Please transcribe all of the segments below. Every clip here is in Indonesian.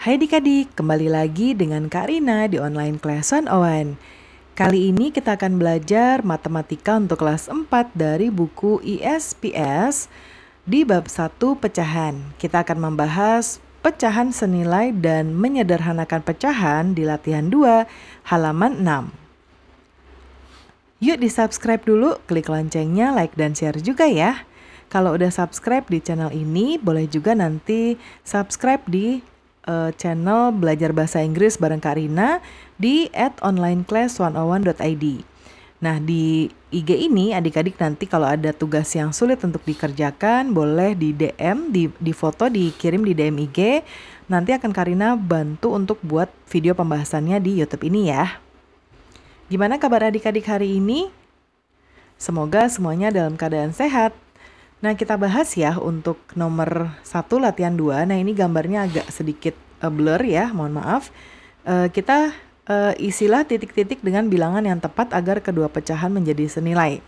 Hai adik-adik, kembali lagi dengan Kak Rina di online class 101. Kali ini kita akan belajar matematika untuk kelas 4 dari buku ISPS di bab 1 pecahan. Kita akan membahas pecahan senilai dan menyederhanakan pecahan di latihan 2 halaman 6. Yuk di-subscribe dulu, klik loncengnya, like dan share juga ya. Kalau udah subscribe di channel ini, boleh juga nanti subscribe di channel Belajar Bahasa Inggris bareng Kak Rina di @onlineclass101.id. Nah, di IG ini adik-adik nanti kalau ada tugas yang sulit untuk dikerjakan, boleh di DM, di foto, dikirim di DM IG. Nanti akan Kak Rina bantu untuk buat video pembahasannya di YouTube ini ya. Gimana kabar adik-adik hari ini? Semoga semuanya dalam keadaan sehat. Nah, kita bahas ya untuk nomor 1 latihan 2. Nah, ini gambarnya agak sedikit blur ya, mohon maaf. Kita isilah titik-titik dengan bilangan yang tepat agar kedua pecahan menjadi senilai.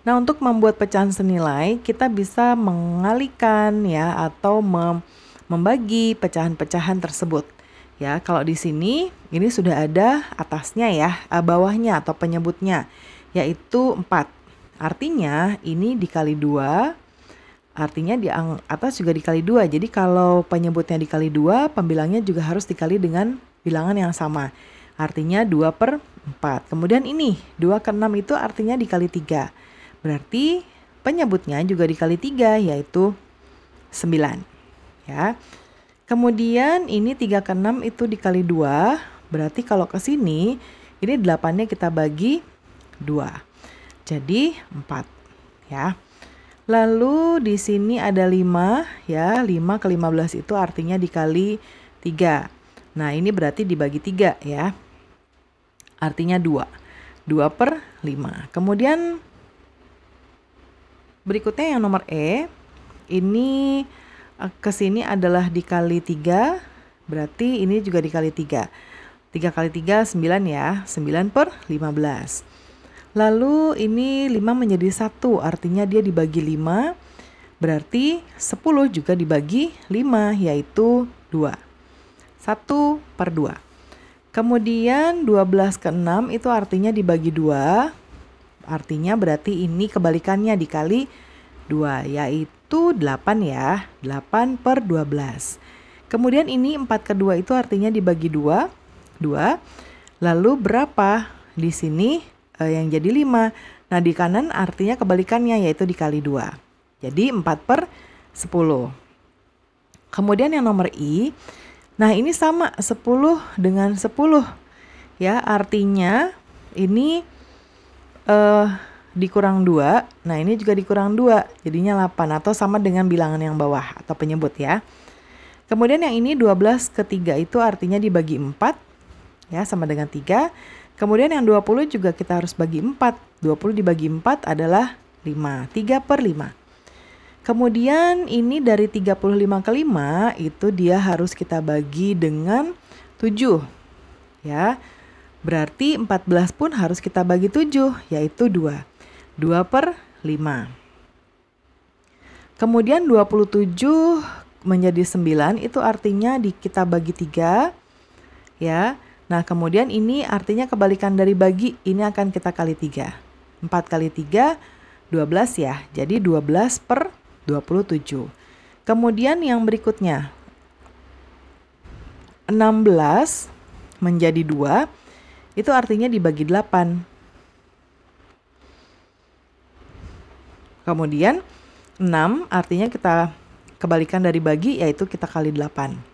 Nah, untuk membuat pecahan senilai, kita bisa mengalihkan ya atau membagi pecahan-pecahan tersebut. Ya, kalau di sini ini sudah ada atasnya ya, bawahnya atau penyebutnya, yaitu 4. Artinya ini dikali 2, artinya di atas juga dikali 2. Jadi kalau penyebutnya dikali 2, pembilangnya juga harus dikali dengan bilangan yang sama. Artinya 2/4. Kemudian ini 2/6 itu artinya dikali 3. Berarti penyebutnya juga dikali 3, yaitu 9. Ya. Kemudian ini 3/6 itu dikali 2. Berarti kalau ke sini, ini 8-nya kita bagi 2. Jadi 4 ya. Lalu di sini ada 5 ya. 5 ke 15 itu artinya dikali 3. Nah, ini berarti dibagi 3 ya. Artinya 2. 2/5. Kemudian berikutnya yang nomor E. Ini ke sini adalah dikali 3. Berarti ini juga dikali 3. 3 kali 3 9 ya. 9/15. Lalu ini 5 menjadi 1, artinya dia dibagi 5, berarti 10 juga dibagi 5, yaitu 2. 1/2. Kemudian 12/6 itu artinya dibagi 2, artinya berarti ini kebalikannya dikali 2, yaitu 8 ya, 8/12. Kemudian ini 4/2 itu artinya dibagi 2, 2. Lalu berapa? Di sini yang jadi 5. Nah, di kanan artinya kebalikannya, yaitu dikali 2. Jadi 4/10. Kemudian yang nomor I. Nah, ini sama 10 dengan 10. Ya, artinya ini dikurang 2. Nah, ini juga dikurang 2. Jadinya 8 atau sama dengan bilangan yang bawah atau penyebut ya. Kemudian yang ini 12/3 itu artinya dibagi 4. Ya, sama dengan 3. Kemudian yang 20 juga kita harus bagi 4. 20 dibagi 4 adalah 5. 3/5. Kemudian ini dari 35 ke 5 itu dia harus kita bagi dengan 7. Ya. Berarti 14 pun harus kita bagi 7, yaitu 2. 2/5. Kemudian 27 menjadi 9 itu artinya kita bagi 3. Ya. Nah, kemudian ini artinya kebalikan dari bagi, ini akan kita kali 3. 4 kali 3, 12 ya. Jadi 12/27. Kemudian yang berikutnya, 16 menjadi 2, itu artinya dibagi 8. Kemudian 6 artinya kita kebalikan dari bagi, yaitu kita kali 8.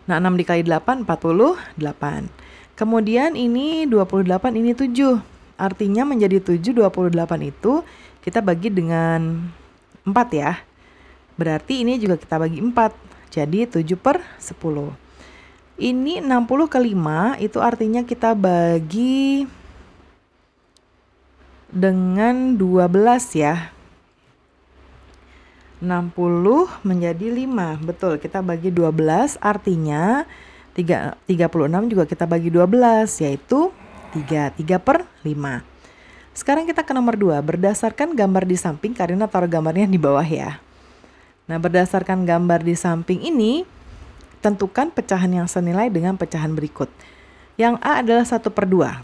Nah, 6 dikali 8, 48. Kemudian ini 28, ini 7. Artinya menjadi 7, 28 itu kita bagi dengan 4 ya. Berarti ini juga kita bagi 4. Jadi 7/10. Ini 60 ke 5, itu artinya kita bagi dengan 12 ya. 60 menjadi 5. Betul, kita bagi 12, artinya 36 juga kita bagi 12, yaitu 3. 3/5. Sekarang kita ke nomor 2. Berdasarkan gambar di samping, Kak Rina taruh gambarnya di bawah ya. Nah, berdasarkan gambar di samping ini, tentukan pecahan yang senilai dengan pecahan berikut. Yang A adalah 1/2.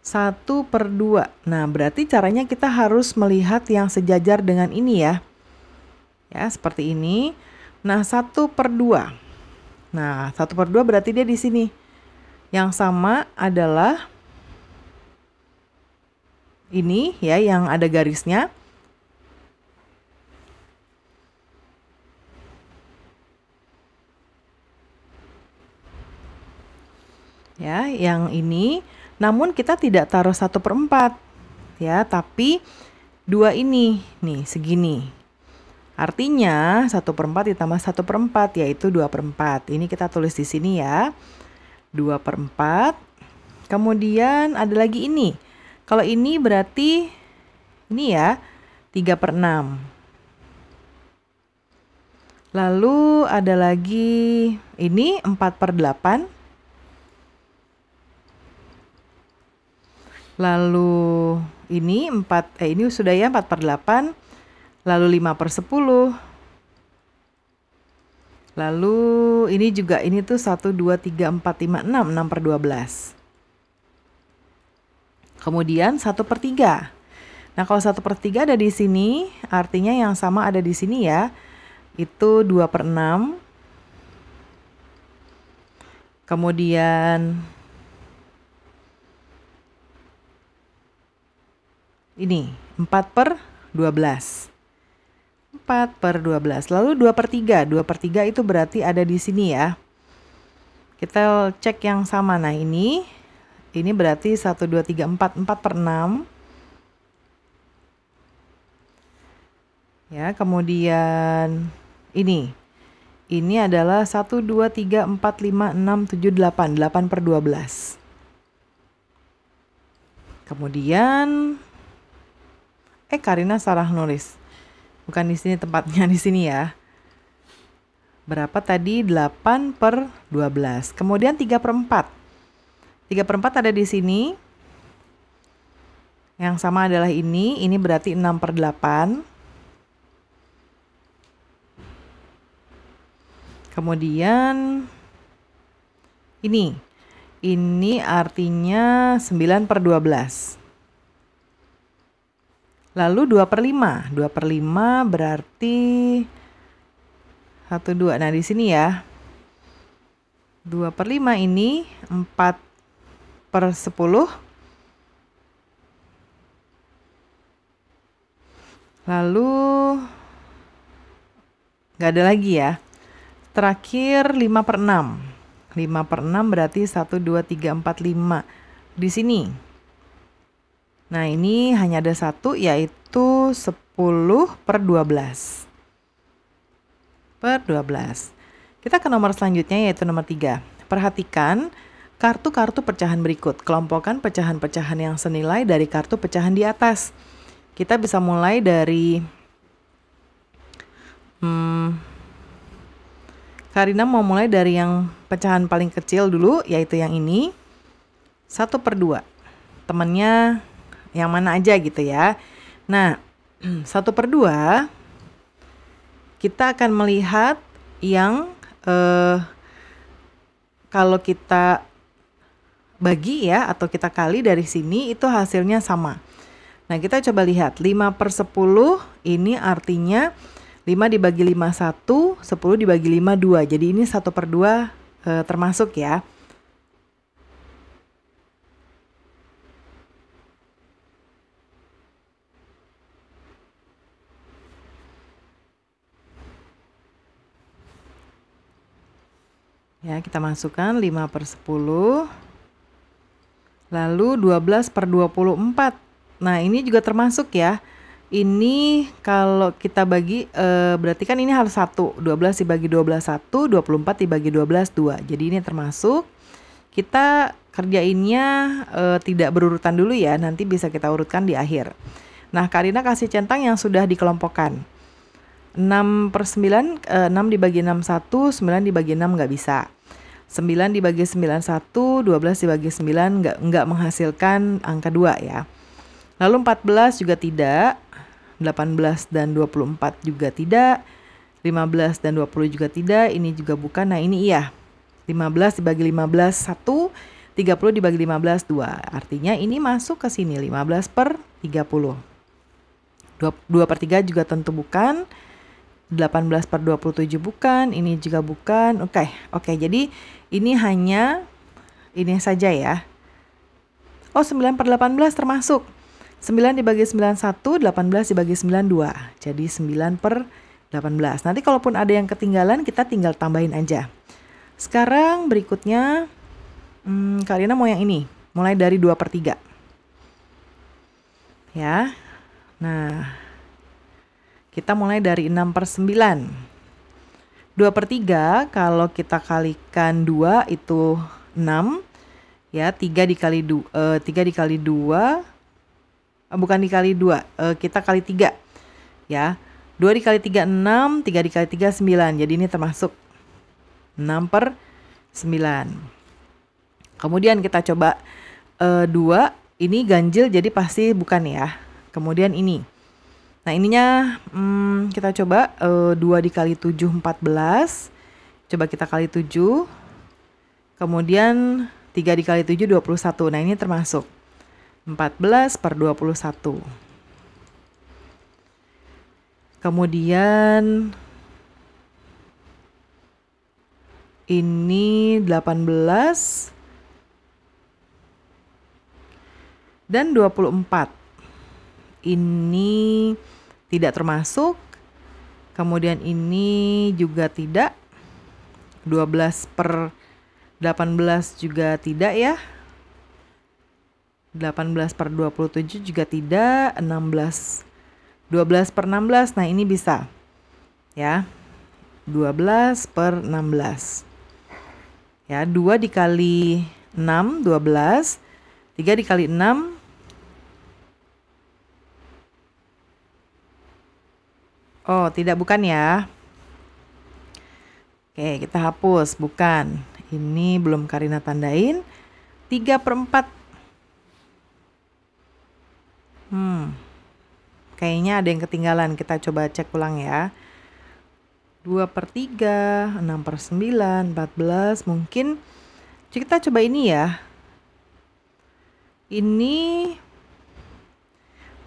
1/2. Nah, berarti caranya kita harus melihat yang sejajar dengan ini ya. Ya, seperti ini. Nah, 1/2. Nah, 1/2 berarti dia di sini. Yang sama adalah ini ya, yang ada garisnya. Ya, yang ini. Namun kita tidak taruh 1/4 ya, tapi 2 ini nih segini. Artinya 1/4 ditambah 1/4 yaitu 2/4. Ini kita tulis di sini ya. 2/4. Kemudian ada lagi ini. Kalau ini berarti ini ya 3/6. Lalu ada lagi ini 4/8. Lalu ini ini sudah ya 4/8. Lalu 5/10. Lalu ini juga, ini tuh 1, 2, 3, 4, 5, 6. 6/12. Kemudian 1/3. Nah, kalau 1/3 ada di sini, artinya yang sama ada di sini ya. Itu 2/6. Kemudian ini 4/12. 4/12. Lalu 2/3. 2/3 itu berarti ada di sini ya. Kita cek yang sama. Nah, ini berarti 1, 2, 3, 4. 4/6. Ya, kemudian ini adalah 1, 2, 3, 4, 5, 6, 7, 8. 8/12. Kemudian Karina salah nulis. Bukan di sini tempatnya, di sini ya. Berapa tadi? 8/12. Kemudian 3/4. 3/4 ada di sini. Yang sama adalah ini berarti 6/8. Kemudian ini artinya 9/12. Lalu 2/5. 2/5 berarti 1, 2. Nah, di sini ya. 2/5 ini 4/10. Lalu nggak ada lagi ya. Terakhir 5/6. 5/6 berarti 1, 2, 3, 4, 5. Di sini. Nah, ini hanya ada satu, yaitu 10/12. Kita ke nomor selanjutnya, yaitu nomor 3. Perhatikan kartu-kartu pecahan berikut. Kelompokkan pecahan-pecahan yang senilai dari kartu pecahan di atas. Kita bisa mulai dari Karina mau mulai dari yang pecahan paling kecil dulu, yaitu yang ini. 1/2. Temannya yang mana aja gitu ya. Nah, 1/2 kita akan melihat yang kalau kita bagi ya, atau kita kali dari sini, itu hasilnya sama. Nah, kita coba lihat. 5/10 ini artinya 5 dibagi 5 1, 10 dibagi 5 2. Jadi ini 1/2 termasuk ya. Ya, kita masukkan 5/10. Lalu 12/24. Nah, ini juga termasuk ya. Ini kalau kita bagi, berarti kan ini harus 1. 12 dibagi 12 1, 24 dibagi 12 2. Jadi ini termasuk. Kita kerjainnya tidak berurutan dulu ya, nanti bisa kita urutkan di akhir. Nah, Karina kasih centang yang sudah dikelompokkan. 6/9, 6 dibagi 6 1, 9 dibagi 6 nggak bisa. 9 dibagi 9 1, 12 dibagi 9 nggak menghasilkan angka 2 ya. Lalu 14 juga tidak, 18 dan 24 juga tidak, 15 dan 20 juga tidak, ini juga bukan. Nah ini iya, 15 dibagi 15 1, 30 dibagi 15 2. Artinya ini masuk ke sini, 15 per 30. 2 per 3 juga tentu bukan. 18 per 27 bukan, ini juga bukan. Oke, jadi ini hanya ini saja ya. Oh, 9 per 18 termasuk. 9 dibagi 91, 18 dibagi 92. Jadi 9 per 18. Nanti kalaupun ada yang ketinggalan, kita tinggal tambahin aja. Sekarang berikutnya, Kak Rina mau yang ini. Mulai dari 2 per 3. Ya. Nah, kita mulai dari 6 per 9. 2 per 3, kalau kita kalikan 2 itu 6. Ya, 3 dikali 2, bukan dikali 2, kita kali 3. Ya, 2 dikali 3, 6, 3 dikali 3, 9. Jadi ini termasuk 6 per 9. Kemudian kita coba 2, ini ganjil jadi pasti bukan ya. Kemudian ini. Nah ininya kita coba 2 dikali 7, 14. Coba kita kali 7. Kemudian 3 dikali 7, 21. Nah ini termasuk 14 per 21. Kemudian ini 18 dan 24. Ini tidak termasuk. Kemudian ini juga tidak. 12 per 18 juga tidak ya. 18 per 27 juga tidak. 12 per 16, nah ini bisa. Ya. 12 per 16. Ya, 2 dikali 6, 12. 3 dikali 6. Oh, tidak, bukan ya. Oke, kita hapus, bukan. Ini belum Karina tandain. 3 per 4. Kayaknya ada yang ketinggalan. Kita coba cek ulang ya. 2 per 3, 6 per 9, 14. Mungkin kita coba ini ya. Ini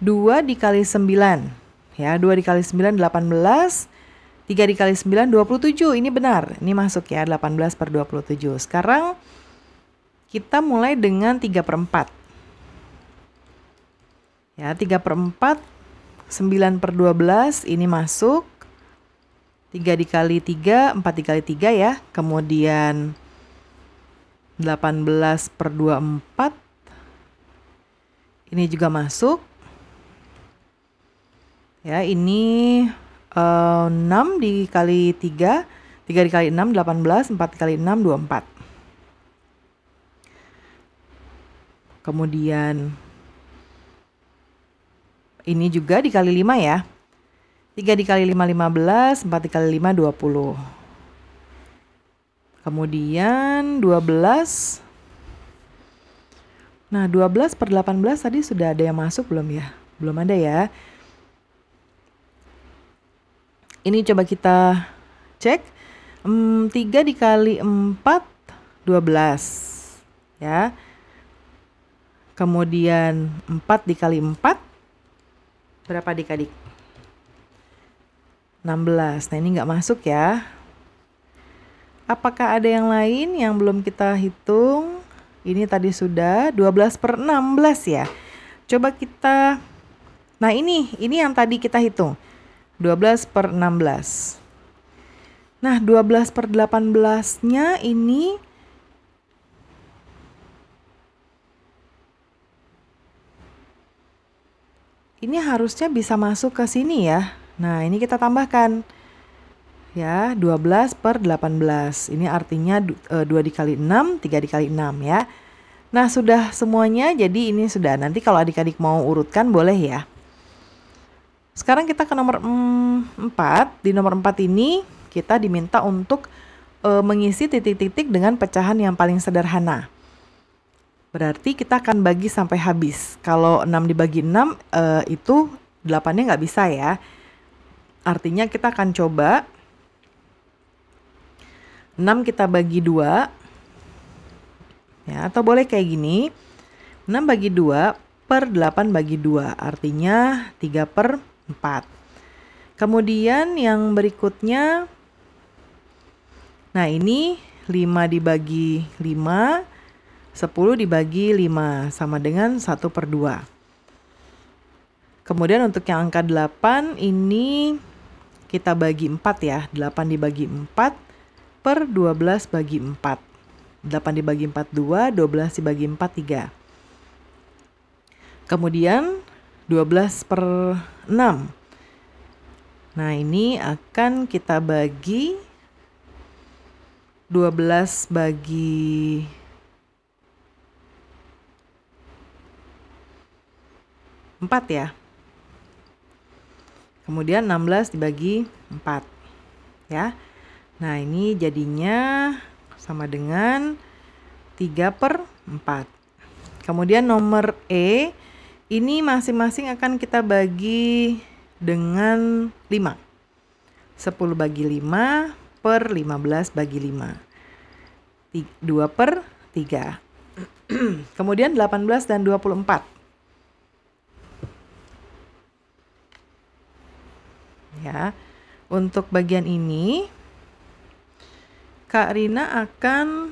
2 dikali 9. Ya, 2 dikali 9, 18. 3 dikali 9, 27. Ini benar. Ini masuk ya, 18 per 27. Sekarang kita mulai dengan 3 per 4. Ya, 3 per 4. 9 per 12. Ini masuk. 3 dikali 3, 4 dikali 3 ya. Kemudian 18 per 24. Ini juga masuk. Ya, ini 6 dikali 3, 3 dikali 6, 18, 4 dikali 6, 24. Kemudian ini juga dikali 5 ya. 3 dikali 5, 15, 4 dikali 5, 20. Kemudian 12. Nah, 12 per 18 tadi sudah ada yang masuk belum ya? Belum ada ya. Ini coba kita cek. 3 dikali 4, 12. Ya. Kemudian 4 dikali 4. Berapa adik-adik? 16. Nah ini nggak masuk ya. Apakah ada yang lain yang belum kita hitung? Ini tadi sudah 12 per 16 ya. Coba kita. Nah ini yang tadi kita hitung. 12 per 16. Nah 12 per 18-nya ini. Ini harusnya bisa masuk ke sini ya. Nah ini kita tambahkan. Ya, 12 per 18. Ini artinya 2 dikali 6, 3 dikali 6 ya. Nah, sudah semuanya, jadi ini sudah. Nanti kalau adik-adik mau urutkan boleh ya. Sekarang kita ke nomor 4. Di nomor 4 ini kita diminta untuk mengisi titik-titik dengan pecahan yang paling sederhana. Berarti kita akan bagi sampai habis. Kalau 6 dibagi 6 itu 8-nya nggak bisa ya. Artinya kita akan coba 6 kita bagi 2. Ya, atau boleh kayak gini. 6 bagi 2 per 8 bagi 2. Artinya 3/4. Kemudian yang berikutnya. Nah, ini 5 dibagi 5. 10 dibagi 5 sama dengan 1/2. Kemudian untuk yang angka 8 ini kita bagi 4 ya. 8 dibagi 4 per 12 bagi 4. 8 dibagi 4 2, 12 dibagi 4 3. Kemudian 12/6. Nah, ini akan kita bagi 12 bagi 4 ya. Kemudian 16 dibagi 4 ya. Nah, ini jadinya sama dengan 3/4. Kemudian nomor E ini masing-masing akan kita bagi dengan 5. 10 bagi 5 per 15 bagi 5. 2/3. Kemudian 18 dan 24. Ya, untuk bagian ini Kak Rina akan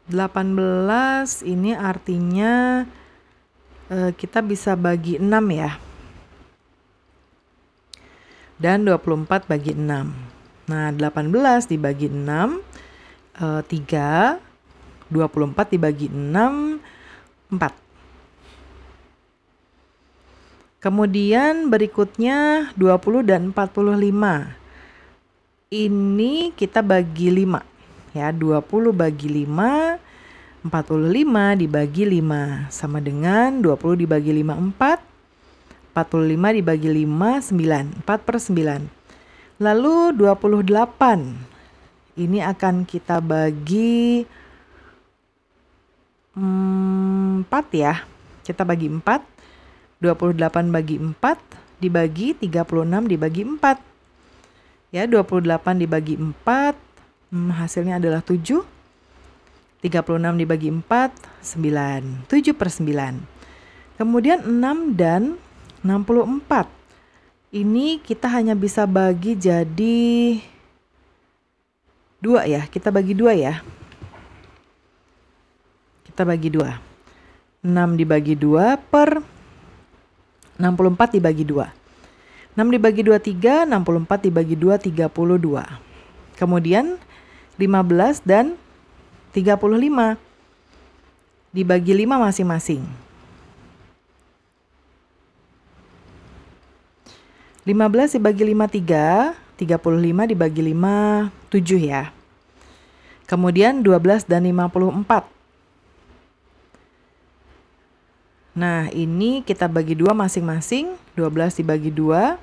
(18) ini artinya kita bisa bagi 6 ya. Dan 24 bagi 6. Nah, 18 dibagi 6 3, 24 dibagi 6 4. Kemudian berikutnya 20 dan 45. Ini kita bagi 5. Ya, 20 bagi 5, 45 dibagi 5. Sama dengan 20 dibagi 5, 4. 45 dibagi 5, 9. 4/9. Lalu 28. Ini akan kita bagi 4 ya. Kita bagi 4. 28 bagi 4 dibagi 36 dibagi 4. Ya, 28 dibagi 4 hasilnya adalah 7. 36 dibagi 4 9. 7/9. Kemudian 6 dan 64. Ini kita hanya bisa bagi jadi 2 ya. Kita bagi 2 ya. Kita bagi 2. 6 dibagi 2 per 64 dibagi 2. 6 dibagi 2 3, 64 dibagi 2 32. Kemudian 15 dan 35 dibagi 5 masing-masing. 15 dibagi 5 3, 35 dibagi 5 7 ya. Kemudian 12 dan 54. Nah, ini kita bagi 2 masing-masing. 12 dibagi 2,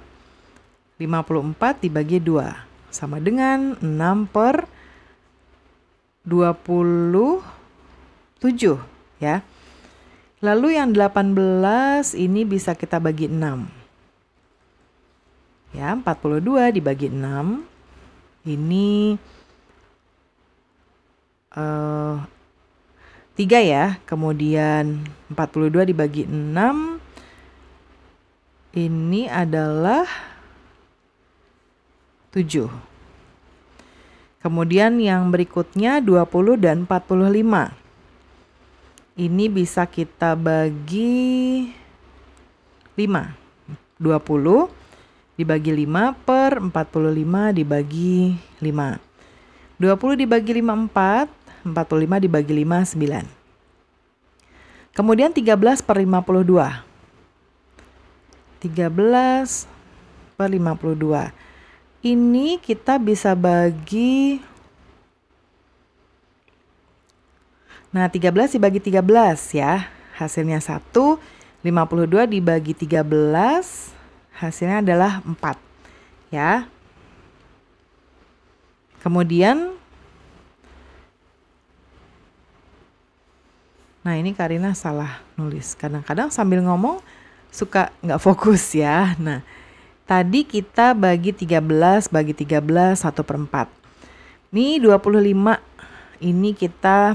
54 dibagi 2. Sama dengan 6/27 ya. Lalu yang 18 ini bisa kita bagi 6. Ya, 42 dibagi 6. Ini 3 ya. Kemudian 42 dibagi 6. Ini adalah 7. Kemudian yang berikutnya 20 dan 45. Ini bisa kita bagi 5. 20 dibagi 5 per 45 dibagi 5. 20 dibagi 5 4. 45 dibagi 5 9. Kemudian 13/52. 13/52. Ini kita bisa bagi. Nah, 13 dibagi 13 ya. Hasilnya 1. 52 dibagi 13. Hasilnya adalah 4. Ya. Kemudian nah, ini Karina salah nulis. Kadang-kadang sambil ngomong suka nggak fokus ya. Nah, Tadi kita bagi 13, 1/4. Nih 25, ini kita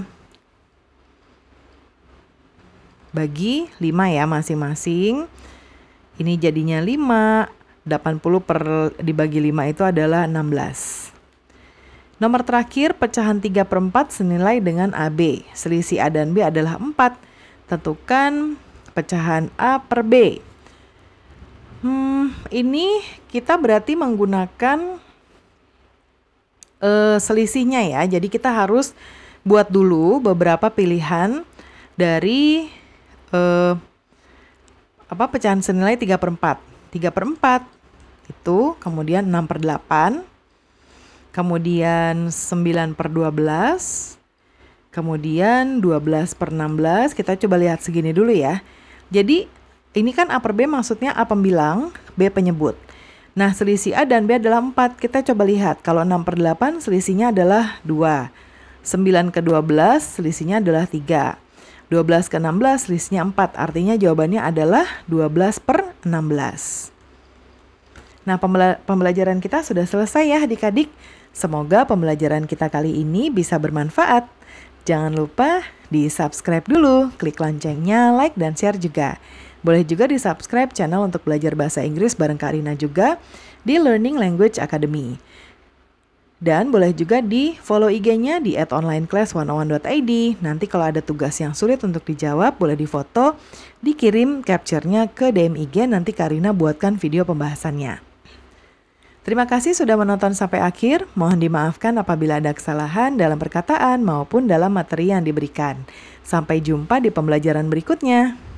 bagi 5 ya masing-masing. Ini jadinya 5, 80 dibagi 5 itu adalah 16. Nomor terakhir, pecahan 3/4 senilai dengan AB. Selisih A dan B adalah 4. Tentukan pecahan A per B. Ini kita berarti menggunakan selisihnya ya. Jadi kita harus buat dulu beberapa pilihan dari pecahan senilai 3/4. 3/4 itu kemudian 6/8, kemudian 9/12, kemudian 12/16. Kita coba lihat segini dulu ya. Jadi ini kan A per B maksudnya A pembilang, B penyebut. Nah, selisih A dan B adalah 4. Kita coba lihat. Kalau 6/8 selisihnya adalah 2. 9/12 selisihnya adalah 3. 12/16 selisihnya 4. Artinya jawabannya adalah 12/16. Nah, pembelajaran kita sudah selesai ya adik-adik. Semoga pembelajaran kita kali ini bisa bermanfaat. Jangan lupa di-subscribe dulu, klik loncengnya, like dan share juga. Boleh juga di-subscribe channel untuk belajar bahasa Inggris bareng Kak Rina juga di Learning Language Academy. Dan boleh juga di-follow IG-nya di @onlineclass101.id. Nanti kalau ada tugas yang sulit untuk dijawab, boleh difoto, dikirim capture-nya ke DM IG, nanti Kak Rina buatkan video pembahasannya. Terima kasih sudah menonton sampai akhir. Mohon dimaafkan apabila ada kesalahan dalam perkataan maupun dalam materi yang diberikan. Sampai jumpa di pembelajaran berikutnya.